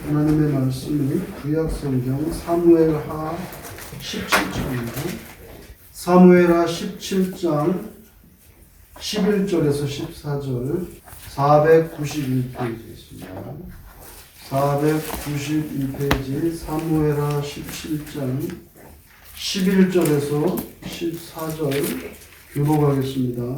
하나님의 말씀이 구약성경 사무엘하 17장입니다. 사무엘하 17장 11절에서 14절 491페이지 있습니다. 491페이지 사무엘하 17장 11절에서 14절 교독하겠습니다.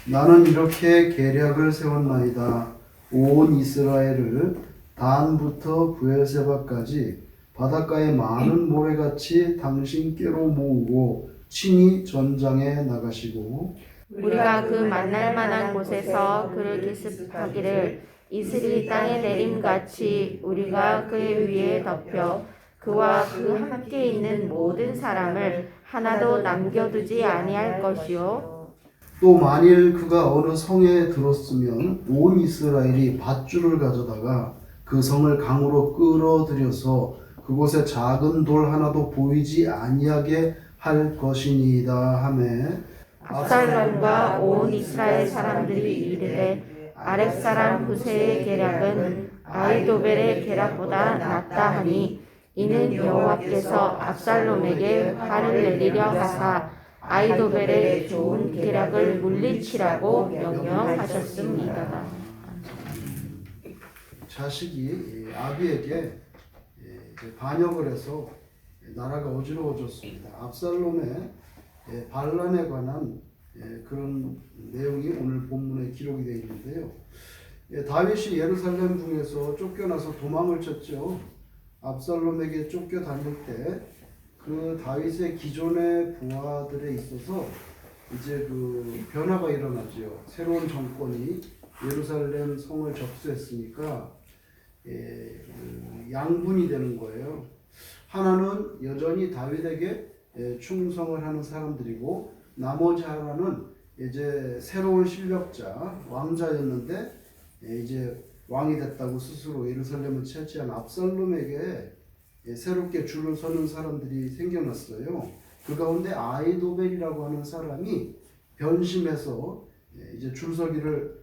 나는 이렇게 계략을 세웠나이다. 온 이스라엘을 단부터 브엘세바까지 바닷가의 많은 모래같이 당신께로 모으고 친히 전장에 나가시고 우리가 그 만날 만한 곳에서 그를 기습하기를 이스라엘 땅에 내림같이 우리가 그의 위에 덮여 그와 그 함께 있는 모든 사람을 하나도 남겨두지 아니할 것이요. 또 만일 그가 어느 성에 들었으면 온 이스라엘이 밧줄을 가져다가 그 성을 강으로 끌어들여서 그곳에 작은 돌 하나도 보이지 아니하게 할 것이니이다 하매 압살롬과 온 이스라엘 사람들이 이르되 아렉 사람 후세의 계략은 아히도벨의 계략보다 낫다 하니 이는 여호와께서 압살롬에게 화를 내리려 하사 아히도벨의 좋은 계략을 물리치라고 명령하셨습니다. 자식이 아비에게 반역을 해서 나라가 어지러워졌습니다. 압살롬의 반란에 관한 그런 내용이 오늘 본문에 기록이 되어 있는데요. 다윗이 예루살렘 중에서 쫓겨나서 도망을 쳤죠. 압살롬에게 쫓겨다닐 때 그 다윗의 기존의 부하들에 있어서 이제 그 변화가 일어나죠. 새로운 정권이 예루살렘 성을 접수했으니까 양분이 되는 거예요. 하나는 여전히 다윗에게 충성을 하는 사람들이고 나머지 하나는 이제 새로운 실력자 왕자였는데 이제 왕이 됐다고 스스로 예루살렘을 차지한 압살롬에게 새롭게 줄을 서는 사람들이 생겨났어요. 그 가운데 아히도벨이라고 하는 사람이 변심해서 이제 줄서기를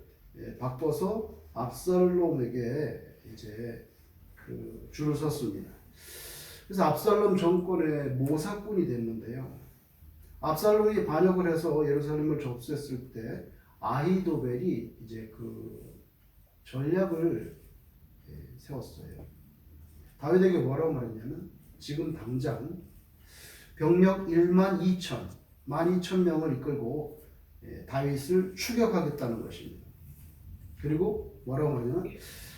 바꿔서 압살롬에게 이제 그 줄을 섰습니다. 그래서 압살롬 정권의 모사꾼이 됐는데요. 압살롬이 반역을 해서 예루살렘을 접수했을 때 아히도벨이 이제 그 전략을 세웠어요. 다윗에게 뭐라고 말했냐면 지금 당장 병력 1만 2천, 12,000명을 이끌고 다윗을 추격하겠다는 것입니다. 그리고 뭐라고 말하냐면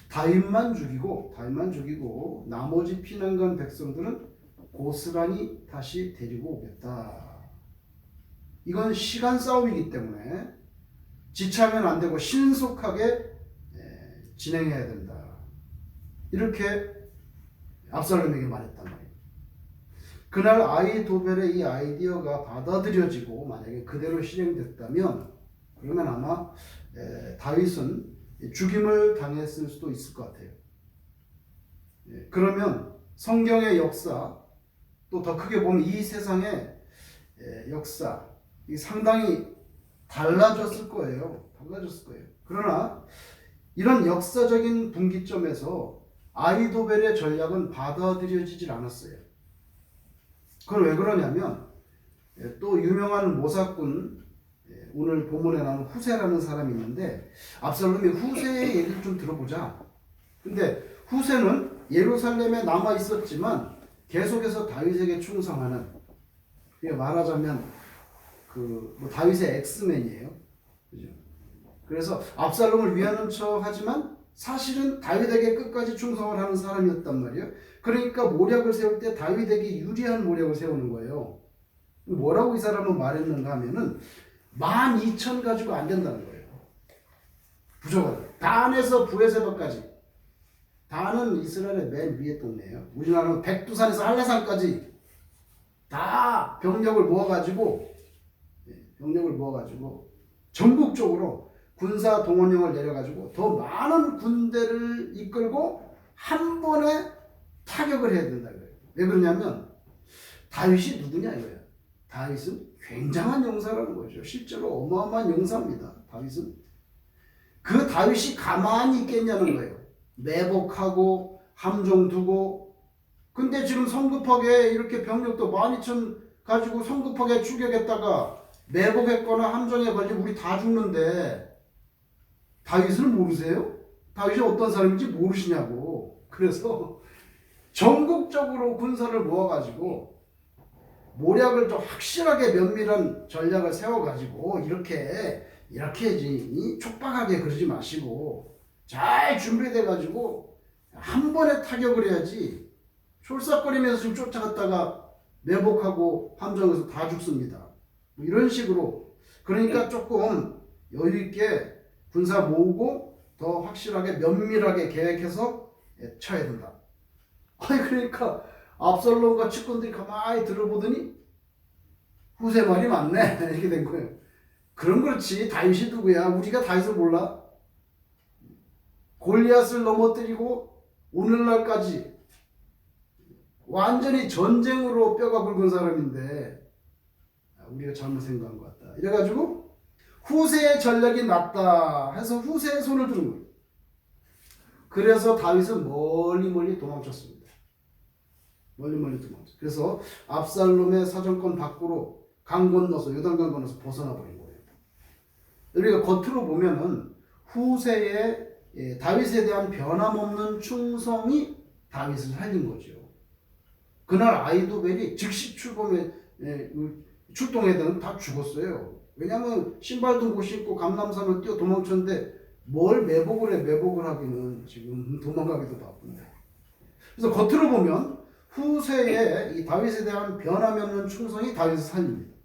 다윗만 죽이고 나머지 피난간 백성들은 고스란히 다시 데리고 오겠다. 이건 시간 싸움이기 때문에 지체하면 안 되고 신속하게 진행해야 된다. 이렇게 압살롬에게 말했단 말이에요. 그날 아히도벨의 이 아이디어가 받아들여지고 만약에 그대로 실행됐다면 그러면 아마 다윗은 죽임을 당했을 수도 있을 것 같아요. 그러면 성경의 역사 또 더 크게 보면 이 세상의 역사 상당히 달라졌을 거예요. 그러나 이런 역사적인 분기점에서 아히도벨의 전략은 받아들여지질 않았어요. 그건 왜 그러냐면 또 유명한 모사꾼 오늘 본문에 나오는 후세라는 사람이 있는데 압살롬이 후세의 얘기를 좀 들어보자. 근데 후세는 예루살렘에 남아 있었지만 계속해서 다윗에게 충성하는, 말하자면 뭐 다윗의 엑스맨이에요. 그죠? 그래서 압살롬을 위하는 척 하지만 사실은 다윗에게 끝까지 충성을 하는 사람이었단 말이에요. 그러니까 모략을 세울 때 다윗에게 유리한 모략을 세우는 거예요. 뭐라고 이 사람은 말했는가 하면은 12,000 가지고 안 된다는 거예요. 부족하다. 단에서 브엘세바까지. 단은 이스라엘의 맨 위에 동네예요. 우리나라는 백두산에서 한라산까지 다 병력을 모아가지고 전국적으로 군사 동원령을 내려가지고 더 많은 군대를 이끌고 한 번에 타격을 해야 된다 그래요. 왜 그러냐면 다윗이 누구냐 이거야. 다윗은 굉장한 용사라는 거죠. 실제로 어마어마한 용사입니다. 다윗은. 그 다윗이 가만히 있겠냐는 거예요. 매복하고 함정 두고. 근데 지금 성급하게 이렇게 병력도 12,000 가지고 성급하게 추격했다가 매복했거나 함정에 걸리면 우리 다 죽는데 다윗을 모르세요? 다윗이 어떤 사람인지 모르시냐고. 그래서 전국적으로 군사를 모아가지고 모략을 좀 확실하게 면밀한 전략을 세워가지고 이렇게 해야지. 촉박하게 그러지 마시고 잘 준비돼가지고 한 번에 타격을 해야지. 촐싹거리면서 지금 쫓아갔다가 매복하고 함정에서 다 죽습니다. 뭐 이런 식으로. 그러니까 조금 여유있게 군사 모으고 더 확실하게 면밀하게 계획해서 쳐야 된다. 아니 그러니까 압살롬과 측근들이 가만히 들어보더니 후세 말이 맞네 이렇게 된 거예요. 그럼 그렇지. 다윗이 누구야? 우리가 다윗을 몰라? 골리앗을 넘어뜨리고 오늘날까지 완전히 전쟁으로 뼈가 굵은 사람인데 우리가 잘못 생각한 것 같다. 이래가지고 후세의 전략이 낫다 해서 후세의 손을 들은 거예요. 그래서 다윗은 멀리 도망쳤습니다. 멀리 도망쳤어요. 그래서 압살롬의 사정권 밖으로 강 건너서 요단강 건너서 벗어나 버린 거예요. 우리가 겉으로 보면은 후세의 다윗에 대한 변함없는 충성이 다윗을 살린 거죠. 그날 아이도벨이 즉시 출동해야 되는 다 죽었어요. 왜냐하면 신발도 못 신고 감람산을 뛰어 도망쳤는데 뭘 매복을 해. 매복을 하기는 지금 도망가기도 바쁜데. 그래서 겉으로 보면 후세의 이 다윗에 대한 변함이 없는 충성이 다윗을 살립니다.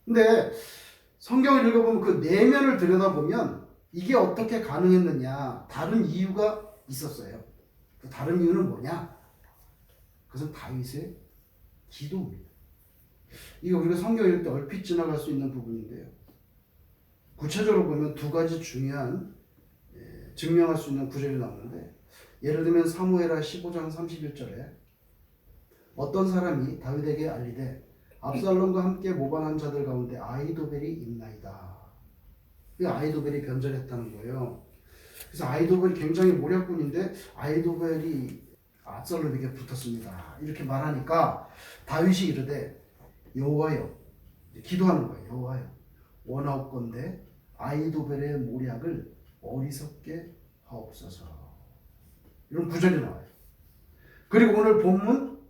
근데 성경을 읽어보면 그 내면을 들여다보면 이게 어떻게 가능했느냐, 다른 이유가 있었어요. 그 다른 이유는 뭐냐? 그것은 다윗의 기도입니다. 이거 우리가 성경 읽을 때 얼핏 지나갈 수 있는 부분인데요. 구체적으로 보면 두 가지 중요한 증명할 수 있는 구절이 나오는데, 예를 들면 사무엘하 15장 31절에 어떤 사람이 다윗에게 알리되 압살롬과 함께 모반한 자들 가운데 아이도벨이 있나이다. 그 아이도벨이 변절했다는 거예요. 그래서 아이도벨이 굉장히 모략군인데 아이도벨이 압살롬에게 붙었습니다. 이렇게 말하니까 다윗이 이르되 여호와여, 기도하는 거예요. 여호와여, 원하옵건대 아이도벨의 모략을 어리석게 하옵소서. 이런 구절이 나와요. 그리고 오늘 본문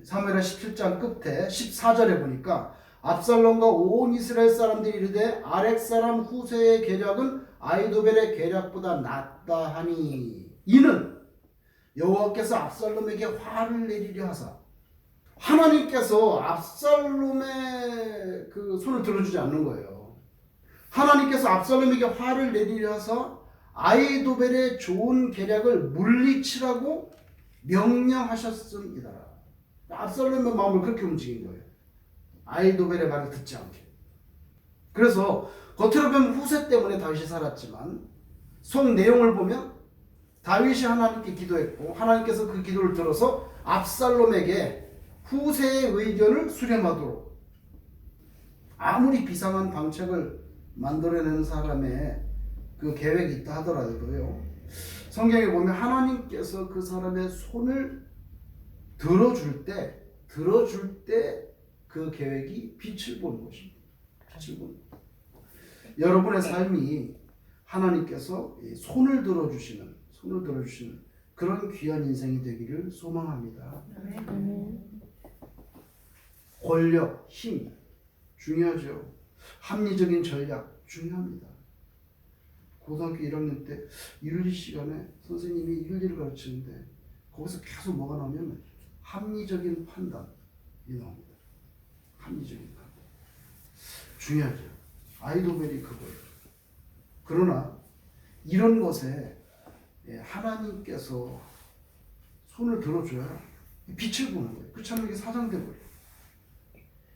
사무엘하 17장 끝에 14절에 보니까 압살롬과 온 이스라엘 사람들이 이르되 아렉 사람 후세의 계략은 아이도벨의 계략보다 낫다 하니 이는 여호와께서 압살롬에게 화를 내리려 하사. 하나님께서 압살롬의 그 손을 들어주지 않는 거예요. 하나님께서 압살롬에게 화를 내리려 하사 아이도벨의 좋은 계략을 물리치라고 명령하셨습니다. 압살롬의 마음을 그렇게 움직인 거예요. 아이도벨의 말을 듣지 않게. 그래서 겉으로 보면 후세 때문에 다윗이 살았지만 속 내용을 보면 다윗이 하나님께 기도했고 하나님께서 그 기도를 들어서 압살롬에게 후세의 의견을 수렴하도록, 아무리 비상한 방책을 만들어내는 사람의 그 계획이 있다 하더라도요, 성경에 보면 하나님께서 그 사람의 손을 들어줄 때 그 계획이 빛을 보는 것입니다. 빛을 보는 것. 여러분의 삶이 하나님께서 손을 들어주시는 그런 귀한 인생이 되기를 소망합니다. 권력, 힘 중요하죠. 합리적인 전략 중요합니다. 고등학교 1학년 때 윤리 시간에 선생님이 윤리를 가르치는데 거기서 계속 뭐가 나오면 합리적인 판단이 나옵니다. 합리적인 판단 중요하죠. 아이도벨이 그거예요. 그러나 이런 것에 하나님께서 손을 들어줘야 빛을 보는 거예요. 그렇지 않으면 이게 사장돼 버려요.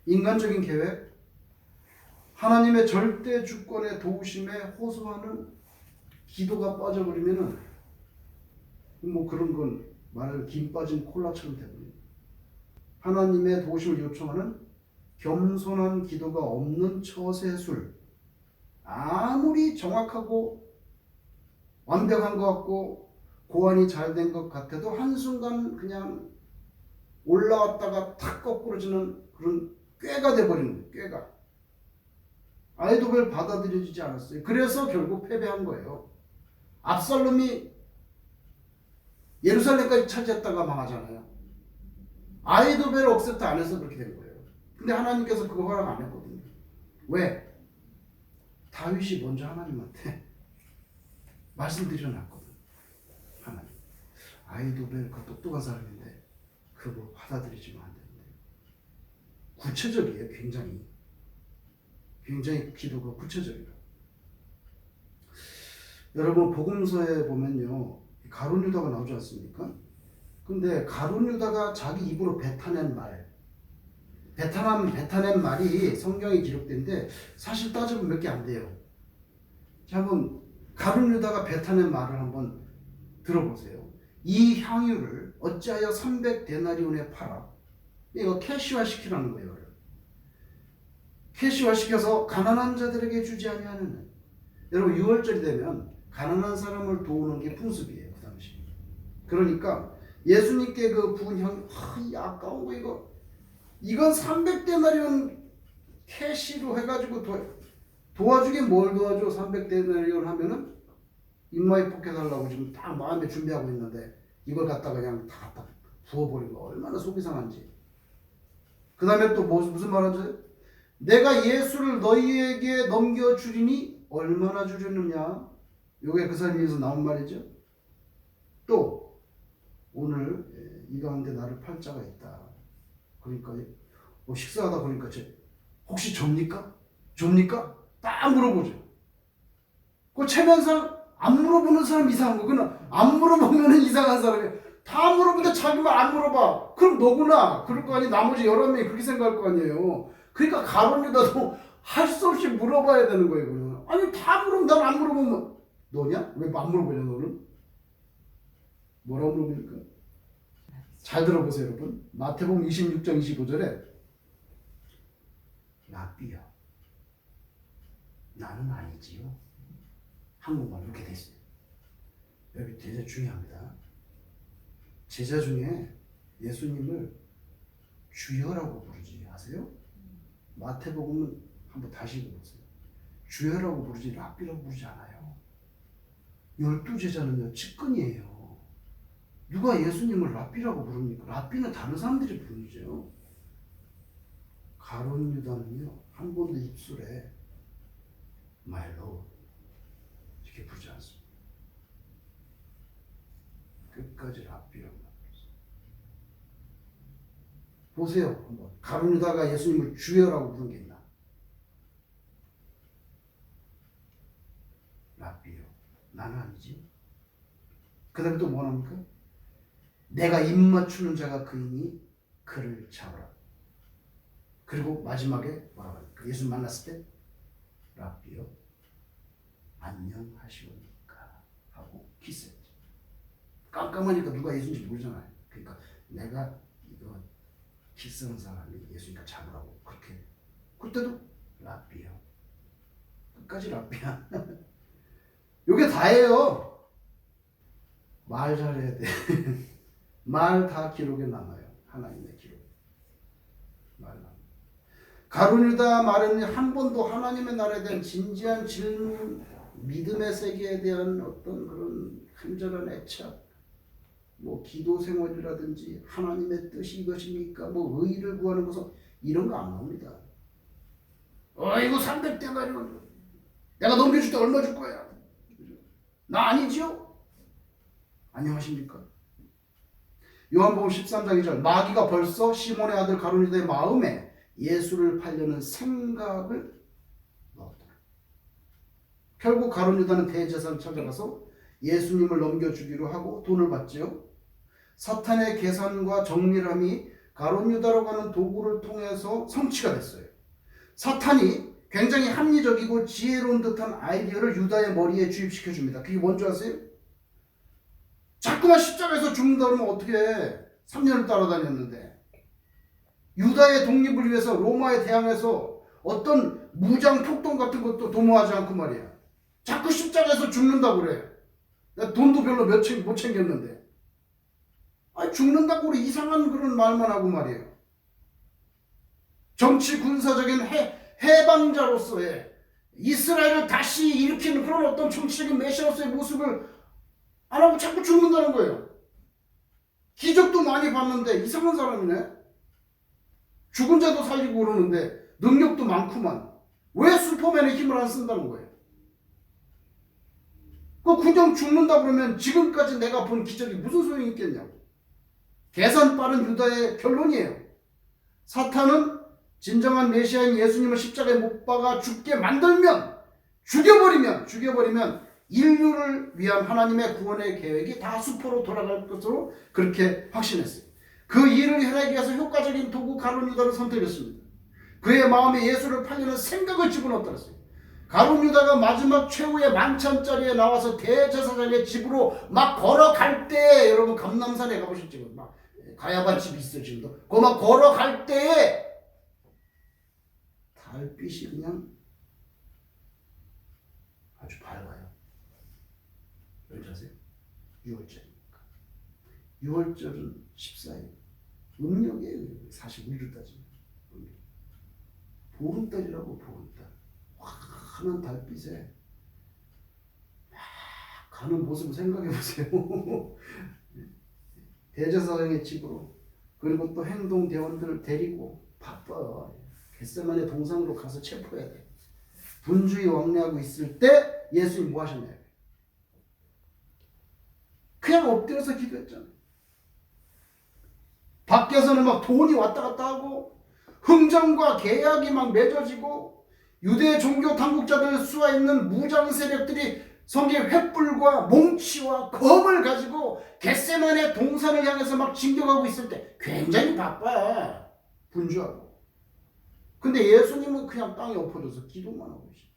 인간적인 계획, 하나님의 절대 주권의 도우심에 호소하는 기도가 빠져버리면은 뭐 그런 건 말을 김 빠진 콜라처럼 되버립니다. 하나님의 도우심을 요청하는 겸손한 기도가 없는 처세술, 아무리 정확하고 완벽한 것 같고 고안이 잘 된 것 같아도 한순간 그냥 올라왔다가 탁 거꾸러지는 그런 꾀가 돼버리는 거예요. 꾀가. 아이도벨 받아들여지지 않았어요. 그래서 결국 패배한 거예요. 압살롬이 예루살렘까지 차지했다가 망하잖아요. 아이도벨 억셉트 안 해서 그렇게 된 거예요. 근데 하나님께서 그거 허락 안 했거든요. 왜? 다윗이 먼저 하나님한테 말씀드려놨거든. 하나님, 아이도벨 그 똑똑한 사람인데 그거 받아들이지면 안 되는데. 구체적이에요. 굉장히 기도가 구체적이라. 여러분 복음서에 보면요, 가룟 유다가 나오지 않습니까? 근데 가룟 유다가 자기 입으로 뱉어낸 말이 성경에 기록된데 사실 따지면 몇 개 안 돼요. 자, 한번 가룟 유다가 뱉어낸 말을 한번 들어보세요. 이 향유를 어찌하여 300데나리온에 팔아? 이거 캐시화 시키라는 거예요. 캐시화 시켜서 가난한 자들에게 주지 아니하느냐. 여러분 6월절이 되면 가난한 사람을 도우는 게 풍습이에요. 그 당시. 그러니까 예수님께 그 부은 향, 이 아까운 거 이건 300데나리온 캐시로 해가지고 도와주긴 뭘 도와줘. 300데나리온 하면은 입마에 뽑혀달라고 지금 딱 마음에 준비하고 있는데 이걸 갖다가 그냥 다 갖다 부어버리고 얼마나 속이 상한지. 그 다음에 또 무슨 말 하죠? 내가 예수를 너희에게 넘겨주리니 얼마나 주려느냐. 요게 그 사람에서 나온 말이죠. 또 오늘 이 가운데 나를 팔 자가 있다. 그러니까 식사하다 보니까 혹시 접니까? 딱 물어보죠. 그 체면상 안 물어보는 사람 이상한 거. 그러나 안 물어보면 이상한 사람이야. 다 물어보는데 자기 말 안 물어봐. 그럼 너구나. 그럴 거 아니. 나머지 11명이 그렇게 생각할 거 아니에요. 그러니까 가룟 유다도 할 수 없이 물어봐야 되는 거예요. 그러면. 아니 다 물으면 난 안 물어보면 너냐? 왜 안 물어보냐 너는? 뭐라고 물어보니까? 잘 들어보세요 여러분. 마태복음 26장 25절에 라삐야 나는 아니지요. 한국말로 이렇게 돼 있어요. 여기 되게 중요합니다. 제자 중에 예수님을 주여라고 부르지 아세요? 마태복음은 한번 다시 읽어보세요. 주여라고 부르지 랍비라고 부르지 않아요. 12제자는요 측근이에요. 누가 예수님을 랍비라고 부릅니까? 랍비는 다른 사람들이 부르죠. 가룟 유다는요 한 번도 입술에 말로 이렇게 부르지 않습니다. 끝까지 랍비라고 부르세요. 보세요 한번. 가룟 유다가 예수님을 주여라고 부른 게 있나? 랍비요. 나는 아니지. 그 다음에 또 뭐 합니까? 내가 입 맞추는 자가 그이니 그를 잡으라. 그리고 마지막에 뭐라고 합니까? 예수 만났을 때 랍비요 안녕하시오니까 하고 키스했죠. 깜깜하니까 누가 예수인지 모르잖아요. 그러니까 내가 이거 키스하는 사람이 예수니까 잡으라고 그렇게. 그때도 랍비요. 끝까지 랍비야. 요게 다예요. 말 잘해야 돼. 말 다 기록에 남아요. 하나님의 기록. 말 남아. 가룟 유다 말은 한 번도 하나님의 나라에 대한 진지한 질문, 믿음의 세계에 대한 어떤 그런 간절한 애착, 뭐 기도 생활이라든지 하나님의 뜻이 이것입니까? 뭐 의를 구하는 것은 이런 거 안 나옵니다. 이거 300데나리온 내가 넘겨줄 때 얼마 줄 거야? 나 아니지요? 안녕하십니까? 요한복음 13장 2절 마귀가 벌써 시몬의 아들 가룟 유다의 마음에 예수를 팔려는 생각을 넣었다. 결국 가룟 유다는 대제사장을 찾아가서 예수님을 넘겨주기로 하고 돈을 받지요. 사탄의 계산과 정밀함이 가룟 유다라고 하는 도구를 통해서 성취가 됐어요. 사탄이 굉장히 합리적이고 지혜로운 듯한 아이디어를 유다의 머리에 주입시켜 줍니다. 그게 뭔지 아세요? 자꾸만 십자가에서 죽는다 그러면 어떻게 해? 3년을 따라다녔는데 유다의 독립을 위해서 로마에 대항해서 어떤 무장 폭동 같은 것도 도모하지 않고 말이야. 자꾸 십자가에서 죽는다고 그래. 나 돈도 별로 못 챙겼는데. 아니, 죽는다고 우리 이상한 그런 말만 하고 말이에요. 정치 군사적인 해방자로서의 이스라엘을 다시 일으키는 그런 어떤 정치적인 메시아로서의 모습을 안 하고 자꾸 죽는다는 거예요. 기적도 많이 봤는데 이상한 사람이네. 죽은 자도 살리고 그러는데 능력도 많구만. 왜 슈퍼맨의 힘을 안 쓴다는 거예요? 그냥 죽는다 그러면 지금까지 내가 본 기적이 무슨 소용이 있겠냐고. 계산 빠른 유다의 결론이에요. 사탄은 진정한 메시아인 예수님을 십자가에 못 박아 죽게 만들면, 죽여버리면 인류를 위한 하나님의 구원의 계획이 다 수포로 돌아갈 것으로 그렇게 확신했어요. 그 일을 해내기 위해서 효과적인 도구 가룟 유다를 선택했습니다. 그의 마음에 예수를 팔려는 생각을 집어넣었더랬어요. 가룟 유다가 마지막 최후의 만찬자리에 나와서 대제사장의 집으로 막 걸어갈 때, 여러분 감남산에 가보셨죠? 막 가야바 집이 있어요 지금도. 그 막 걸어갈 때에 달빛이 그냥 아주 밝아요. 왜 아세요? 6월절이니까. 6월절은 14일. 음력이에요. 사실 우리로 따지면. 보름달이라고. 보름달. 환한 달빛에 막 가는 모습을 생각해 보세요. 대제사장의 집으로, 그리고 또 행동대원들을 데리고 바빠. 겟세마네 동산으로 가서 체포해야 돼. 분주히 왕래하고 있을 때 예수님이 뭐 하셨나요? 그냥 엎드려서 기도했잖아요. 밖에서는 막 돈이 왔다 갔다 하고 흥정과 계약이 막 맺어지고 유대 종교 당국자들 수와 있는 무장 세력들이 성의 횃불과 몽치와 검을 가지고 겟세마네 동산을 향해서 막 진격하고 있을 때 굉장히 바빠. 분주하고. 근데 예수님은 그냥 땅에 엎어져서 기도만 하고 계시죠.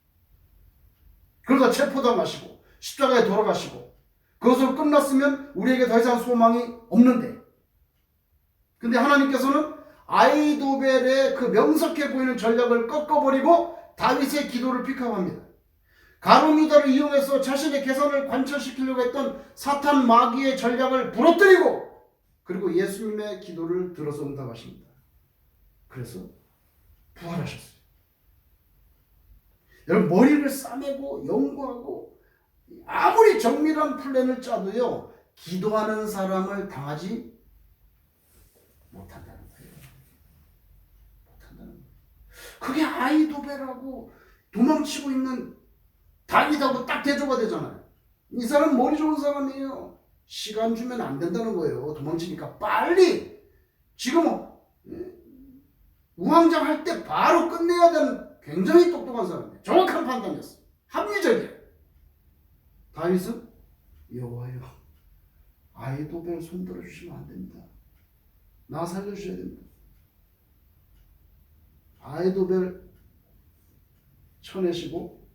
그러다 체포당하시고 십자가에 돌아가시고 그것으로 끝났으면 우리에게 더 이상 소망이 없는데, 근데 하나님께서는 아이도벨의 그 명석해 보이는 전략을 꺾어버리고 다윗의 기도를 픽업합니다. 가룟 유다를 이용해서 자신의 계산을 관철시키려고 했던 사탄 마귀의 전략을 부러뜨리고, 그리고 예수님의 기도를 들어서 응답하십니다. 그래서 부활하셨어요. 여러분, 머리를 싸매고 연구하고 아무리 정밀한 플랜을 짜도요, 기도하는 사람을 당하지 못한다는 거예요. 못한다는 거예요. 그게 아이도벨하고 도망치고 있는 다윗하고 딱 대조가 되잖아요. 이 사람 머리 좋은 사람이에요. 시간 주면 안 된다는 거예요. 도망치니까 빨리 지금 우왕좌 할 때 바로 끝내야 되는 굉장히 똑똑한 사람이에요. 정확한 판단이었어요. 합리적이에요. 다윗은 여호와여, 아이도벨 손들어 주시면 안 됩니다. 나 살려주셔야 됩니다. 아이도벨 쳐내시고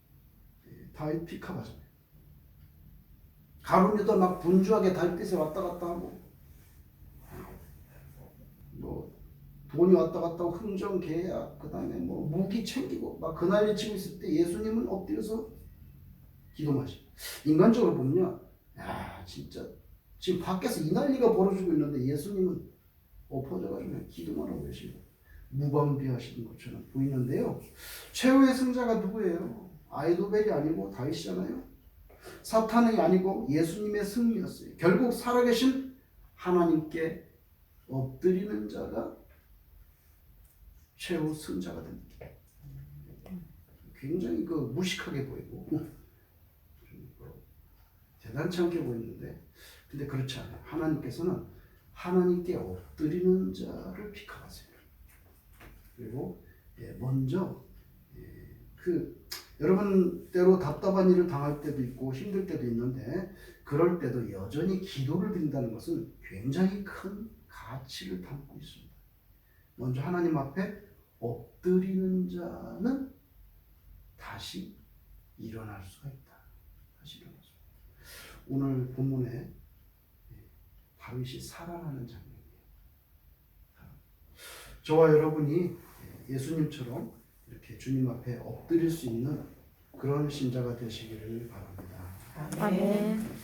다윗 픽업하잖아요. 가룟 유다 막 분주하게 달빛에 왔다 갔다 하고 뭐 돈이 왔다 갔다 하고 흥정 계약, 그 다음에 뭐 무기 챙기고 막 그 난리 치고 있을 때 예수님은 엎드려서 기도하시고. 인간적으로 보면요, 야 진짜 지금 밖에서 이 난리가 벌어지고 있는데 예수님은 엎어져가지고 그냥 기도만 하고 계시고 무방비하시는 것처럼 보이는데요, 최후의 승자가 누구예요? 아이도벨이 아니고 다윗이잖아요. 사탄이 아니고 예수님의 승리였어요. 결국 살아계신 하나님께 엎드리는 자가 최후 승자가 됩니다. 굉장히 무식하게 보이고 대단치 않게 보이는데, 근데 그렇지 않아요. 하나님께서는 하나님께 엎드리는 자를 픽업하세요. 그리고 먼저 여러분 때로 답답한 일을 당할 때도 있고 힘들 때도 있는데, 그럴 때도 여전히 기도를 드린다는 것은 굉장히 큰 가치를 담고 있습니다. 먼저 하나님 앞에 엎드리는 자는 다시 일어날 수가 있다. 다시 일어날 수가 있다. 오늘 본문에 다윗이 살아나는 장면이에요. 저와 여러분이 예수님처럼 이렇게 주님 앞에 엎드릴 수 있는 그런 신자가 되시기를 바랍니다. 아멘.